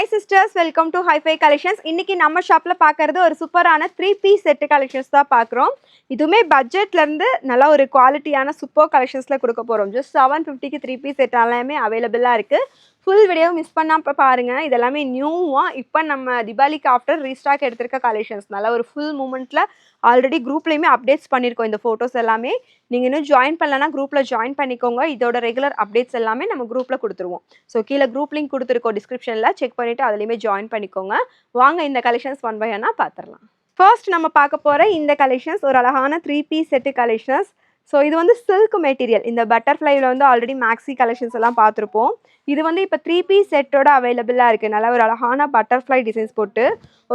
Hi sisters, welcome to Hi-Fi Collections. இன்னைக்கு நம்ம ஷாப்ல பார்க்கிறது ஒரு சூப்பரான 3-piece செட் கலெக்ஷன்ஸ் தான் பார்க்குறோம். இதுமே பட்ஜெட்ல இருந்து நல்ல ஒரு குவாலிட்டியான சூப்பர் கலெக்ஷன்ஸ்ல கொடுக்க போறோம். ஜஸ்ட் 750க்கு 3-piece செட் எல்லாமே அவைலபிளா இருக்கு. ஃபுல் வீடியோ மிஸ் பண்ணாம பாருங்க. இதெல்லாமே நியூவா இப்போ நம்ம தீபாவளிக்கு ஆஃப்டர் ரீஸ்டாக் எடுத்திருக்க கலெக்ஷன்ஸ். நல்ல ஒரு ஃபுல் மூமெண்ட்ல ஆல்ரெடி குரூப்லயுமே அப்டேட்ஸ் பண்ணியிருக்கோம் இந்த ஃபோட்டோஸ் எல்லாமே. நீங்கள் இன்னும் ஜாயின் பண்ணலன்னா குரூப்பில் ஜாயின் பண்ணிக்கோங்க. இதோட ரெகுலர் அப்டேட்ஸ் எல்லாமே நம்ம குரூப்பில் கொடுத்துருவோம். ஸோ கீழே குரூப் லிங்க் கொடுத்துருக்கோம் டிஸ்கிரிப்ஷனில், செக் பண்ணிவிட்டு அதுலேயுமே ஜாயின் பண்ணிக்கோங்க. வாங்க இந்த கலெக்ஷன்ஸ் ஒன் பை ஒன்னாக பார்த்துடலாம். ஃபர்ஸ்ட் நம்ம பார்க்க போகிற இந்த கலெக்ஷன்ஸ் ஒரு அழகான 3-piece செட்டு கலெக்ஷன்ஸ். ஸோ இது வந்து சில்க் மெட்டீரியல். இந்த பட்டர்ஃப்ளைவில் வந்து ஆல்ரெடி மேக்ஸி கலெக்ஷன்ஸ் எல்லாம் பார்த்துருப்போம். இது வந்து இப்போ 3-piece செட்டோட அவைலபிளாக இருக்குது. நல்லா ஒரு அழகான பட்டர்ஃப்ளை டிசைன்ஸ் போட்டு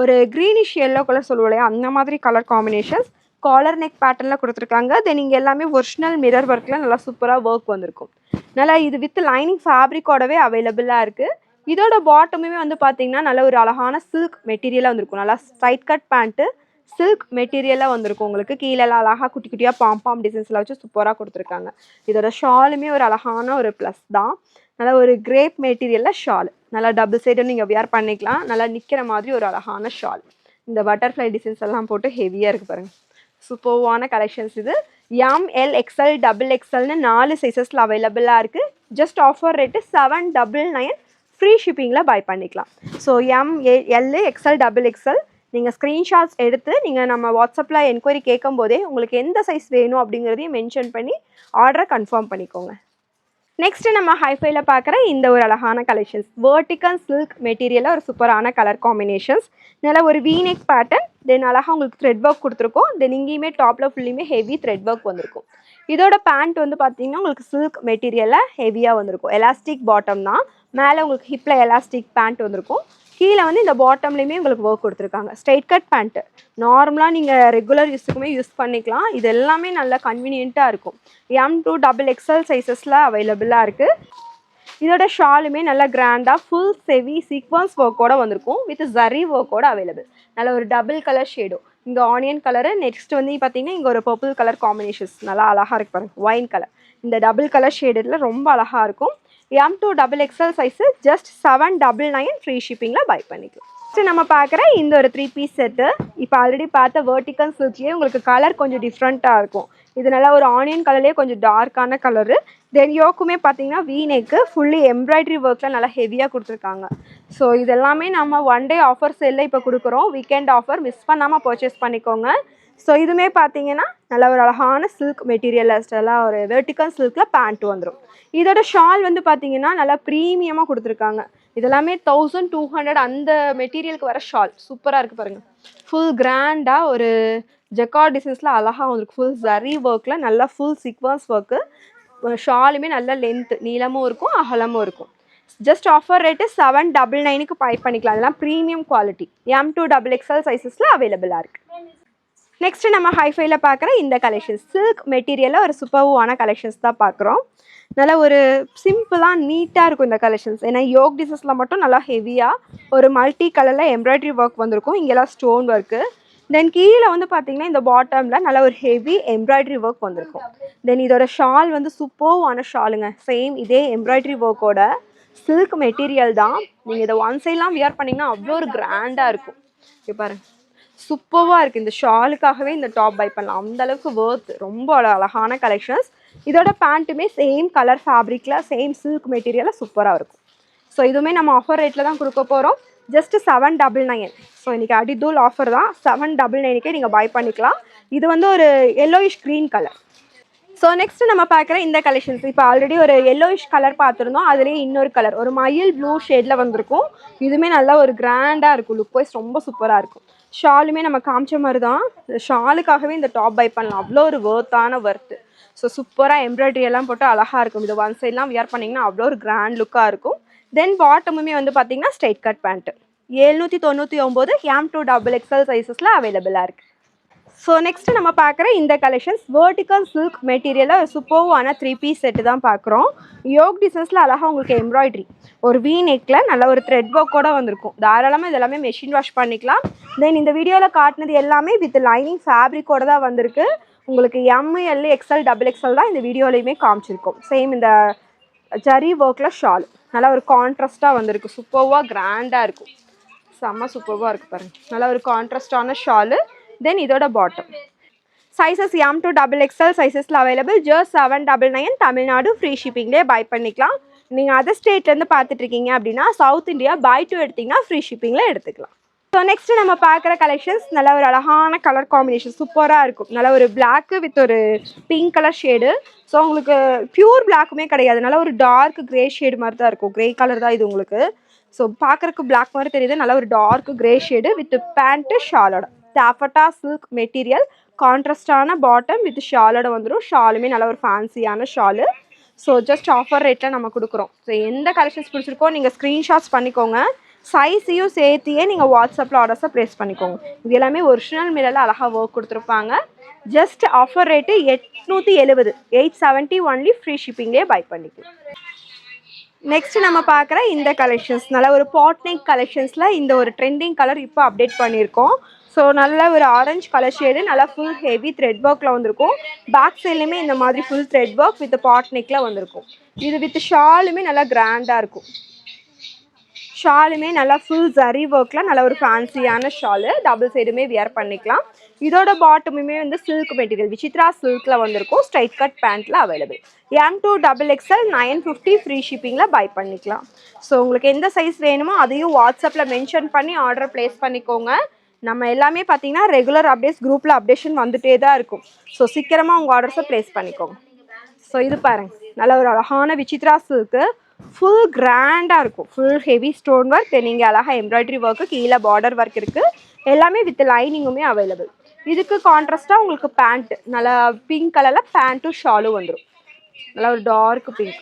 ஒரு க்ரீனிஷ் எல்லோ கலர் சொல்லுவோம் இல்லையா, அந்த மாதிரி கலர் காம்பினேஷன்ஸ் காலர் நெக் பேட்டர்னில் கொடுத்துருக்காங்க. தென் இங்கே எல்லாமே ஒரிஜினல் மிரர் ஒர்க்கில் நல்லா சூப்பராக ஒர்க் வந்திருக்கும். நல்லா இது வித் லைனிங் ஃபேப்ரிக்கோடவே அவைலபிளாக இருக்குது. இதோட பாட்டமுமே வந்து பார்த்தீங்கன்னா நல்ல ஒரு அழகான சில்க் மெட்டீரியலாக வந்திருக்கும். நல்லா ஸ்ட்ரைட் கட் பேண்ட்டு சில்க் மெட்டீரியலாக வந்திருக்கும். உங்களுக்கு கீழெல்லாம் அழகாக குட்டி குட்டியாக பாம் டிசைன்ஸில் வச்சு சூப்பராக கொடுத்துருக்காங்க. இதோட ஷாலுமே ஒரு அழகான ஒரு ப்ளஸ் தான். நல்லா ஒரு கிரேப் மெட்டீரியலில் ஷால், நல்லா டபுள் சைடு நீங்கள் வியர் பண்ணிக்கலாம். நல்லா நிற்கிற மாதிரி ஒரு அழகான ஷால். இந்த பட்டர்ஃப்ளை டிசைன்ஸ் எல்லாம் போட்டு ஹெவியாக இருக்குது பாருங்கள். சூப்பர்வான கலெக்ஷன்ஸ் இது. ML XL XXLனு 4 சைஸஸில் அவைலபிளாக இருக்குது. ஜஸ்ட் ஆஃபர் ரேட்டு 799 ஃப்ரீ ஷிப்பிங்கில் பை பண்ணிக்கலாம். ஸோ ML XL XXL நீங்கள் ஸ்க்ரீன்ஷாட்ஸ் எடுத்து நீங்கள் நம்ம வாட்ஸ்அப்பில் என்கொயரி கேட்கும் போதே உங்களுக்கு எந்த சைஸ் வேணும் அப்படிங்கிறதையும் மென்ஷன் பண்ணி ஆர்டரை கன்ஃபார்ம் பண்ணிக்கோங்க. நெக்ஸ்ட்டு நம்ம ஹைஃபைல பார்க்குற இந்த ஒரு அழகான கலெக்ஷன்ஸ் வெர்டிக்கல் சில்க் மெட்டீரியலில் ஒரு சூப்பரான கலர் காம்பினேஷன்ஸ். நல்லா ஒரு வீநெக் பேட்டர்ன், தென் அழகாக உங்களுக்கு த்ரெட் ஒர்க் கொடுத்துருக்கோம். தென் இங்கேயுமே டாப்பில் ஃபுல்லுமே ஹெவி த்ரெட் ஒர்க் வந்திருக்கும். இதோட பேண்ட் வந்து பார்த்தீங்கன்னா உங்களுக்கு சில்க் மெட்டீரியலில் ஹெவியாக வந்திருக்கும். எலாஸ்டிக் பாட்டம் தான். மேலே உங்களுக்கு ஹிப்பில் எலாஸ்டிக் பேண்ட் வந்திருக்கும். கீழே வந்து இந்த பாட்டம்லேயுமே உங்களுக்கு ஒர்க் கொடுத்துருக்காங்க. ஸ்ட்ரைட் கட் பேண்ட்டு நார்மலாக நீங்கள் ரெகுலர் யூஸுக்குமே யூஸ் பண்ணிக்கலாம். இது எல்லாமே நல்லா கன்வீனியண்ட்டாக இருக்கும். M2 XXL சைஸஸில் அவைலபிளாக இருக்குது. இதோட ஷாலுமே நல்லா கிராண்டாக ஃபுல் ஹெவி சீக்வன்ஸ் ஒர்க்கோடு வந்திருக்கும். வித் ஜரி ஒர்க்கோடு அவைலபிள். நல்ல ஒரு டபுள் கலர் ஷேடும். இங்கே ஆனியன் கலரு, நெக்ஸ்ட் வந்து பார்த்தீங்கன்னா இங்கே ஒரு பர்பிள் கலர் காம்பினேஷன்ஸ் நல்லா அழகாக இருக்கு பாருங்கள். ஒயின் கலர், இந்த டபுள் கலர் ஷேடில் ரொம்ப அழகாக இருக்கும். M2 XXL size just 799 free ஷிப்பிங்கில் பை பண்ணிக்கலாம். நெக்ஸ்ட்டு நம்ம பார்க்குற இந்த ஒரு 3-piece செட்டு. இப்போ ஆல்ரெடி பார்த்த வெர்டிக்கல் சில்க்லேயே உங்களுக்கு கலர் கொஞ்சம் டிஃப்ரெண்ட்டாக இருக்கும். இது நல்லா ஒரு ஆனியன் கலர்லேயே கொஞ்சம் டார்க்கான கலரு. தென் யோக்குமே பார்த்தீங்கன்னா வீநெக்கு ஃபுல்லி எம்ப்ராய்டரி ஒர்க்கில் நல்லா ஹெவியாக கொடுத்துருக்காங்க. ஸோ இதெல்லாமே நம்ம ஒன் டே ஆஃபர் சேலில் இப்போ கொடுக்குறோம். வீக்கெண்ட் ஆஃபர் மிஸ் பண்ணாமல் பர்ச்சேஸ் பண்ணிக்கோங்க. ஸோ இதுவுமே பார்த்தீங்கன்னா நல்ல ஒரு அழகான சில்க் மெட்டீரியலில் நல்லா ஒரு வெர்டிக்கல் சில்கில் பேண்ட் வந்துடும். இதோட ஷால் வந்து பார்த்தீங்கன்னா நல்லா ப்ரீமியமாக கொடுத்துருக்காங்க. இதெல்லாமே 1200 அந்த மெட்டீரியலுக்கு வர ஷால் சூப்பராக இருக்குது பாருங்கள். ஃபுல் கிராண்டாக ஒரு ஜெக்கார்ட் டிசைன்ஸில் அழகாக வந்துருக்கு. ஃபுல் ஜரி ஒர்க்கில் நல்லா ஃபுல் சீக்வன்ஸ் ஒர்க்கு. ஷாலுமே நல்ல லென்த்து, நீளமும் இருக்கும் அகலமும் இருக்கும். ஜஸ்ட் ஆஃபர் ரேட்டு 799க்கு பை பண்ணிக்கலாம். அதெல்லாம் ப்ரீமியம் குவாலிட்டி. M2 XXL சைஸஸில் அவைலபிளாக இருக்குது. நெக்ஸ்ட்டு நம்ம ஹைஃபைல பார்க்குற இந்த கலெக்ஷன்ஸ் சில்க் மெட்டீரியலில் ஒரு சூப்பர்வான கலெக்ஷன்ஸ் தான் பார்க்குறோம். நல்லா ஒரு சிம்பிளாக நீட்டாக இருக்கும் இந்த கலெக்ஷன்ஸ். ஏன்னா யோக் டிசைன்ஸில் மட்டும் நல்லா ஹெவியாக ஒரு மல்டி கலரில் எம்ப்ராய்டரி ஒர்க் வந்திருக்கும். இங்கெல்லாம் ஸ்டோன் ஒர்க்கு. தென் கீழே வந்து பார்த்தீங்கன்னா இந்த பாட்டமில் நல்லா ஒரு ஹெவி எம்ப்ராய்டரி ஒர்க் வந்திருக்கும். தென் இதோட ஷால் வந்து சூப்பர்வான ஷாலுங்க. சேம் இதே எம்ப்ராய்டரி ஒர்க்கோட சில்க் மெட்டீரியல் தான். நீங்கள் இதை ஒன் சைட்லாம் வியர் பண்ணிங்கன்னா அவ்வளோ ஒரு கிராண்டாக இருக்கும். இப்போ பாருங்க, சூப்பராக இருக்குது. இந்த ஷாலுக்காகவே இந்த டாப் பை பண்ணலாம். அந்தளவுக்கு ஒர்த். ரொம்ப அழகான கலெக்ஷன்ஸ். இதோட பேண்ட்டுமே சேம் கலர் ஃபேப்ரிக்கில் சேம் சில்க் மெட்டீரியலில் சூப்பராக இருக்கும். ஸோ இதுவுமே நம்ம ஆஃபர் ரேட்டில் தான் கொடுக்க போகிறோம். ஜஸ்ட் 799. ஸோ இன்றைக்கி அடிதூள் ஆஃபர் தான். 799க்கே நீங்கள் பை பண்ணிக்கலாம். இது வந்து ஒரு yellowish green colour. So next நம்ம பார்க்குற இந்த கலெக்ஷன்ஸ் இப்போ ஆல்ரெடி ஒரு எல்லோயிஷ் கலர் பார்த்துருந்தோம். அதுலேயே இன்னொரு கலர் ஒரு மயில் ப்ளூ ஷேடில் வந்திருக்கும். இதுவுமே நல்லா ஒரு கிராண்டாக இருக்கும். லுக் வைஸ் ரொம்ப சூப்பராக இருக்கும். ஷாலுமே நம்ம காமிச்ச மாதிரி தான். ஷாலுக்காகவே இந்த டாப் பை பண்ணலாம். அவ்வளோ ஒரு ஒர்த்து. ஸோ சூப்பராக எம்ப்ராய்டரி எல்லாம் போட்டு அழகாக இருக்கும். இது ஒன் சைட்லாம் வியர் பண்ணிங்கன்னா அவ்வளோ ஒரு கிராண்ட் லுக்காக இருக்கும். தென் பாட்டமுமே வந்து பார்த்தீங்கன்னா straight cut pant 799 M2 XXL சைஸஸில் அவைலபிளாக இருக்குது. ஸோ நெக்ஸ்ட்டு நம்ம பார்க்குற இந்த கலெக்ஷன்ஸ் வெர்டிக்கல் சில்க் மெட்டீரியலில் ஒரு சூப்பர்வான 3-piece செட்டு தான் பார்க்குறோம். யோக் டிசைன்ஸில் அழகாக உங்களுக்கு எம்ப்ராய்டரி ஒரு வீநெக்கில் நல்ல ஒரு த்ரெட் ஒர்க்கோடு வந்திருக்கும். தாராளமாக இதெல்லாமே மெஷின் வாஷ் பண்ணிக்கலாம். தென் இந்த வீடியோவில் காட்டினது எல்லாமே வித் லைனிங் ஃபேப்ரிக்கோடு தான் வந்திருக்கு. உங்களுக்கு ML XL XXL தான் இந்த வீடியோலையுமே காமிச்சிருக்கோம். சேம் இந்த ஜரி ஒர்க்கில் ஷால் நல்லா ஒரு கான்ட்ராஸ்ட்டாக வந்திருக்கு, சூப்பர்வாக கிராண்டாக இருக்கும், செம்ம சூப்பர்வாக இருக்குது பாருங்கள். நல்லா ஒரு கான்ட்ராஸ்டான ஷாலு. தென் இதோட bottom sizes M to XXL சைஸஸில் அவைலபிள். ஜஸ்ட் 799 தமிழ்நாடு ஃப்ரீ ஷிப்பிங்லேயே பை பண்ணிக்கலாம். நீங்கள் அதர் ஸ்டேட்லேருந்து பார்த்துட்ருக்கீங்க அப்படின்னா சவுத் இந்தியா பை டூ எடுத்திங்கன்னா ஃப்ரீ ஷிப்பிங்கில் எடுத்துக்கலாம். ஸோ நெக்ஸ்ட்டு நம்ம பார்க்குற கலெக்ஷன்ஸ் நல்ல ஒரு அழகான கலர் காம்பினேஷன் சூப்பராக இருக்கும். நல்ல ஒரு பிளாக்கு வித் ஒரு பிங்க் கலர் ஷேடு. ஸோ உங்களுக்கு பியூர் பிளாக்குமே கிடையாது, நல்ல ஒரு டார்க் கிரே ஷேடு மாதிரி தான் இருக்கும். கிரே கலர் தான் இது உங்களுக்கு. ஸோ பார்க்குறக்கு பிளாக் மாதிரி தெரியுது. நல்ல ஒரு dark grey shade with pant ஷாலோட டாஃபட்டா சில்க் மெட்டீரியல், கான்ட்ராஸ்டான பாட்டம் வித் ஷாலோட வந்துடும். ஷாலுமே நல்ல ஒரு ஃபேன்சியான ஷாலு. ஸோ ஜஸ்ட் ஆஃபர் ரேட்டில் நம்ம கொடுக்குறோம். ஸோ எந்த கலெக்ஷன்ஸ் பிடிச்சிருக்கோ நீங்கள் ஸ்க்ரீன்ஷாட்ஸ் பண்ணிக்கோங்க, சைஸையும் சேர்த்தியே நீங்கள் வாட்ஸ்அப்பில் ஆர்டர்ஸை ப்ளேஸ் பண்ணிக்கோங்க. இது எல்லாமே ஒரிஜினல் மிரரில் அழகாக ஒர்க் கொடுத்துருப்பாங்க. Just offer rate 870, 870 only free ஷிப்பிங்லேயே பை பண்ணிக்கலாம். நெக்ஸ்ட் நம்ம பார்க்குற இந்த கலெக்ஷன்ஸ் நல்ல ஒரு பாட்னிக் கலெக்ஷன்ஸில் இந்த ஒரு ட்ரெண்டிங் கலர் இப்போ அப்டேட் பண்ணியிருக்கோம். ஸோ நல்ல ஒரு ஆரஞ்சு கலர் ஷேடு, நல்லா ஃபுல் ஹெவி த்ரெட் ஒர்க்கில் வந்திருக்கும். பேக் சைட்லையுமே இந்த மாதிரி ஃபுல் த்ரெட் ஒர்க் வித் பாட்னிக்கில் வந்திருக்கும். இது வித் ஷாலுமே நல்லா கிராண்டாக இருக்கும். ஷாலுமே நல்லா ஃபுல் ஜரி ஒர்க்கில் நல்ல ஒரு ஃபேன்சியான ஷாலு, டபுள் சைடுமே வியர் பண்ணிக்கலாம். இதோட பாட்டமுமே வந்து சில்க் மெட்டீரியல் விசித்ரா சில்கில் வந்திருக்கும். ஸ்ட்ரைட் கட் பேண்ட்டில் available. M to XXL 950 free ஷிப்பிங்கில் பை பண்ணிக்கலாம். ஸோ உங்களுக்கு எந்த சைஸ் வேணுமோ அதையும் வாட்ஸ்அப்பில் மென்ஷன் பண்ணி ஆர்டர் ப்ளேஸ் பண்ணிக்கோங்க. நம்ம எல்லாமே பார்த்தீங்கன்னா ரெகுலர் அப்டேட்ஸ் குரூப்பில் அப்டேஷன் வந்துகிட்டே தான் இருக்கும். ஸோ சீக்கிரமாக உங்கள் ஆர்டர்ஸை ப்ளேஸ் பண்ணிக்கோங்க. ஸோ இது பாருங்கள், நல்ல ஒரு அழகான விசித்ரா சில்க்கு, ஃபுல் கிராண்டாக இருக்கும். ஃபுல் ஹெவி ஸ்டோன் ஒர்க், நீங்கள் அழகாக எம்ப்ராய்டரி ஒர்க்கு, கீழே பார்டர் ஒர்க் இருக்குது. எல்லாமே வித் லைனிங்குமே அவைலபிள். இதுக்கு கான்ட்ராஸ்ட்டாக உங்களுக்கு பேண்ட்டு நல்லா பிங்க் கலரில் பேண்ட்டும் ஷாலும் வந்துடும். நல்லா ஒரு டார்க் பிங்க்.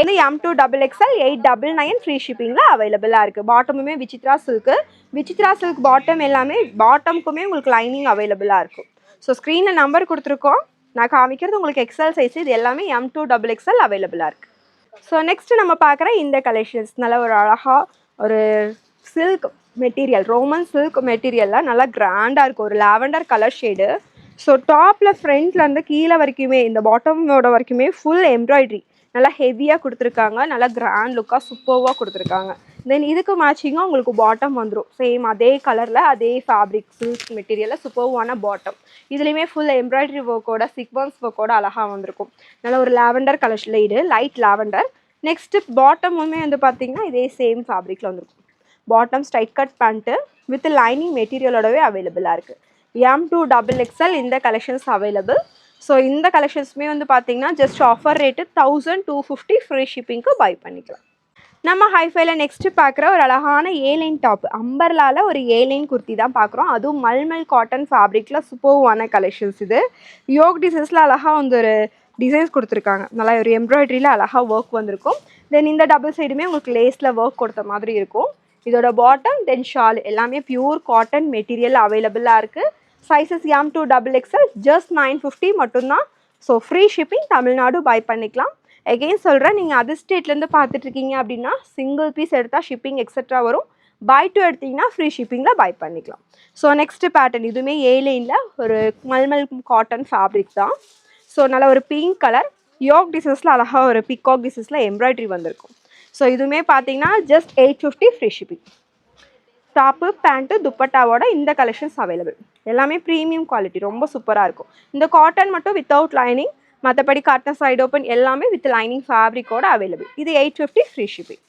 இது M to XXL 899 ஃப்ரீ ஷிப்பிங்கில் அவைலபிளாக இருக்குது. பாட்டமுமே Vichitra silk. Vichitra silk bottom எல்லாமே பாட்டமுக்குமே உங்களுக்கு லைனிங் அவைலபிளாக இருக்கும். ஸோ ஸ்க்ரீனில் நம்பர் கொடுத்துருக்கோம், நான் காமிக்கிறது உங்களுக்கு எக்ஸல் சைஸ். இது எல்லாமே M to XXL அவைலபிளாக இருக்குது. ஸோ நெக்ஸ்ட்டு நம்ம பார்க்குற இந்த கலெக்ஷன்ஸ் நல்ல ஒரு அழகாக ஒரு சில்க் மெட்டீரியல், ரோமன் சில்க் மெட்டீரியலில் நல்லா கிராண்டாக இருக்கும். ஒரு லாவெண்டர் கலர் ஷேடு. ஸோ டாப்பில் ஃப்ரண்ட்லேருந்து கீழே வரைக்குமே இந்த பாட்டமோட வரைக்குமே ஃபுல் எம்ப்ராய்ட்ரி நல்லா ஹெவியாக கொடுத்துருக்காங்க. நல்லா கிராண்ட் லுக்காக சூப்பர்வாக கொடுத்துருக்காங்க. தென் இதுக்கு மேட்சிங்காக உங்களுக்கு பாட்டம் வந்துடும். சேம் அதே கலரில் அதே ஃபேப்ரிக் சில்க் மெட்டீரியலில் சூப்பர்வான பாட்டம். இதுலேயுமே ஃபுல் எம்ப்ராய்டரி ஒர்க்கோட சீக்வன்ஸ் ஒர்க்கோட அழகாக வந்திருக்கும். நல்ல ஒரு lavender colour shade, light lavender. Next பாட்டமுமே வந்து பார்த்திங்கன்னா இதே சேம் ஃபேப்ரிக்கில் வந்துருக்கும். Bottom straight cut pant with lining மெட்டீரியலோடவே அவைலபிளாக இருக்குது. M to XXL இந்த கலெக்ஷன்ஸ் அவைலபிள். ஸோ இந்த கலெக்ஷன்ஸுமே வந்து பார்த்திங்கன்னா ஜஸ்ட் ஆஃபர் ரேட்டு 1250 ஃப்ரீ ஷிப்பிங்க்கு பை பண்ணிக்கலாம். நம்ம ஹைஃபைல நெக்ஸ்ட்டு பார்க்குற ஒரு அழகான ஏலைன் டாப், அம்பர்லாவில் ஒரு ஏலைன் குர்த்தி தான் பார்க்குறோம். அதுவும் மல்மல் காட்டன் ஃபேப்ரிக்கில் சூப்பர்வான கலெக்ஷன்ஸ். இது யோக் டிசைன்ஸில் அழகாக வந்து ஒரு டிசைன்ஸ் கொடுத்துருக்காங்க. நல்லா ஒரு எம்ப்ராய்டரியில் அழகாக ஒர்க் வந்திருக்கும். தென் இந்த டபுள் சைடுமே உங்களுக்கு லேஸில் ஒர்க் கொடுத்த மாதிரி இருக்கும். இதோட பாட்டம் தென் ஷால் எல்லாமே பியூர் காட்டன் மெட்டீரியல் அவைலபிளாக இருக்குது. Sizes M to XXL just 950 மட்டும்தான். So free shipping, Tamil Nadu buy பண்ணிக்கலாம். எகெயின் சொல்கிறேன், நீங்கள் அதர் ஸ்டேட்லேருந்து பார்த்துட்ருக்கீங்க அப்படின்னா சிங்கிள் பீஸ் எடுத்தால் ஷிப்பிங் எக்ஸட்ரா வரும். பை டூ எடுத்திங்கன்னா ஃப்ரீ ஷிப்பிங்கில் பை பண்ணிக்கலாம். ஸோ நெக்ஸ்ட்டு பேட்டர்ன் இதுவுமே ஏலைனில் ஒரு மல்மல் காட்டன் ஃபேப்ரிக் தான். ஸோ நல்ல ஒரு பிங்க் கலர் யோக் டிசைன்ஸில் அழகாக ஒரு பிகாக் டிசைன்ஸில் எம்ப்ராய்டரி வந்திருக்கும். ஸோ இதுவுமே பார்த்தீங்கன்னா just 850 free shipping. Top pant துப்பட்டாவோட இந்த கலெக்ஷன்ஸ் அவைலபிள். எல்லாமே ப்ரீமியம் குவாலிட்டி, ரொம்ப சூப்பராக இருக்கும். இந்த காட்டன் மட்டும் வித்தவுட் லைனிங், மற்றபடி காட்டன் சைடு ஓப்பன் எல்லாமே வித் லைனிங் ஃபேப்ரிக்கோட அவைலபிள். இது 850 ஃப்ரீ ஷிப்பிங்.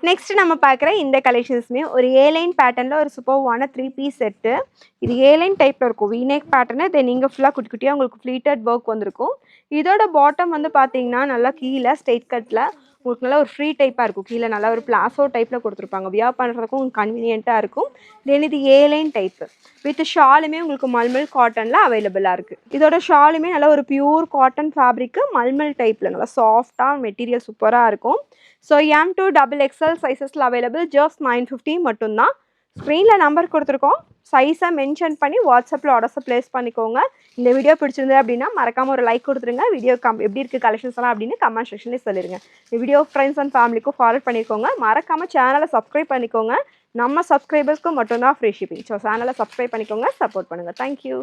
நெக்ஸ்ட் நம்ம பார்க்குற இந்த கலெக்ஷன்ஸுமே ஒரு ஏலைன் பேட்டர்னில் ஒரு சூப்பர்வான 3 பீஸ் செட்டு. இது ஏலைன் டைப்பில் இருக்கும், வீநெக் பேட்டர்னு. தென் நீங்கள் ஃபுல்லாக குட்டி குட்டியாக உங்களுக்கு ஃப்ளீட்டட் ஒர்க் வந்திருக்கும். இதோட பாட்டம் வந்து பார்த்தீங்கன்னா நல்லா கீழே ஸ்ட்ரெயிட் கட்டில் உங்களுக்கு நல்லா ஒரு ஃப்ரீ டைப்பாக இருக்கும். கீழே நல்லா ஒரு பிளாசோ டைப்பில் கொடுத்துருப்பாங்க. வியர் பண்ணுறதுக்கும் உங்களுக்கு கன்வீனியண்ட்டாக இருக்கும். தென் இது ஏலைன் டைப்பு வித் ஷாலுமே உங்களுக்கு மல்மல் காட்டனில் அவைலபிளாக இருக்குது. இதோட ஷாலுமே நல்லா ஒரு பியூர் காட்டன் ஃபேப்ரிக்கு மல்மல் டைப்பில் நல்லா சாஃப்டாக மெட்டீரியல் சூப்பராக இருக்கும். ஸோ M to XXL சைஸஸில் அவைலபிள். ஜஸ்ட் 950 மட்டும்தான். ஸ்க்ரீனில் நம்பர் கொடுத்துருக்கோம், சைஸை மென்ஷன் பண்ணி வாட்ஸ்அப்பில் ஆர்டர்ஸை ப்ளேஸ் பண்ணிக்கோங்க. இந்த வீடியோ பிடிச்சிருந்தது அப்படின்னா மறக்காமல் ஒரு லைக் கொடுத்துருங்க. வீடியோ எப்படி இருக்குது கலெக்ஷன்ஸ் எல்லாம் அப்படின்னு கமெண்ட் செக்ஷன்லேயே சொல்லிடுங்க. இந்த வீடியோ ஃப்ரெண்ட்ஸ் அண்ட் ஃபேமிலிக்கும் ஃபார்வர்ட் பண்ணிக்கோங்க. மறக்காமல் சேனலை சப்ஸ்கிரைப் பண்ணிக்கோங்க. நம்ம சப்ஸ்கிரைபர்ஸ்க்கு மட்டும்தான் ஃப்ரீ ஷிப்பிங். ஸோ சேனலை சப்ஸ்கிரைப் பண்ணிக்கோங்க, சப்போர்ட் பண்ணுங்கள். தேங்க்யூ.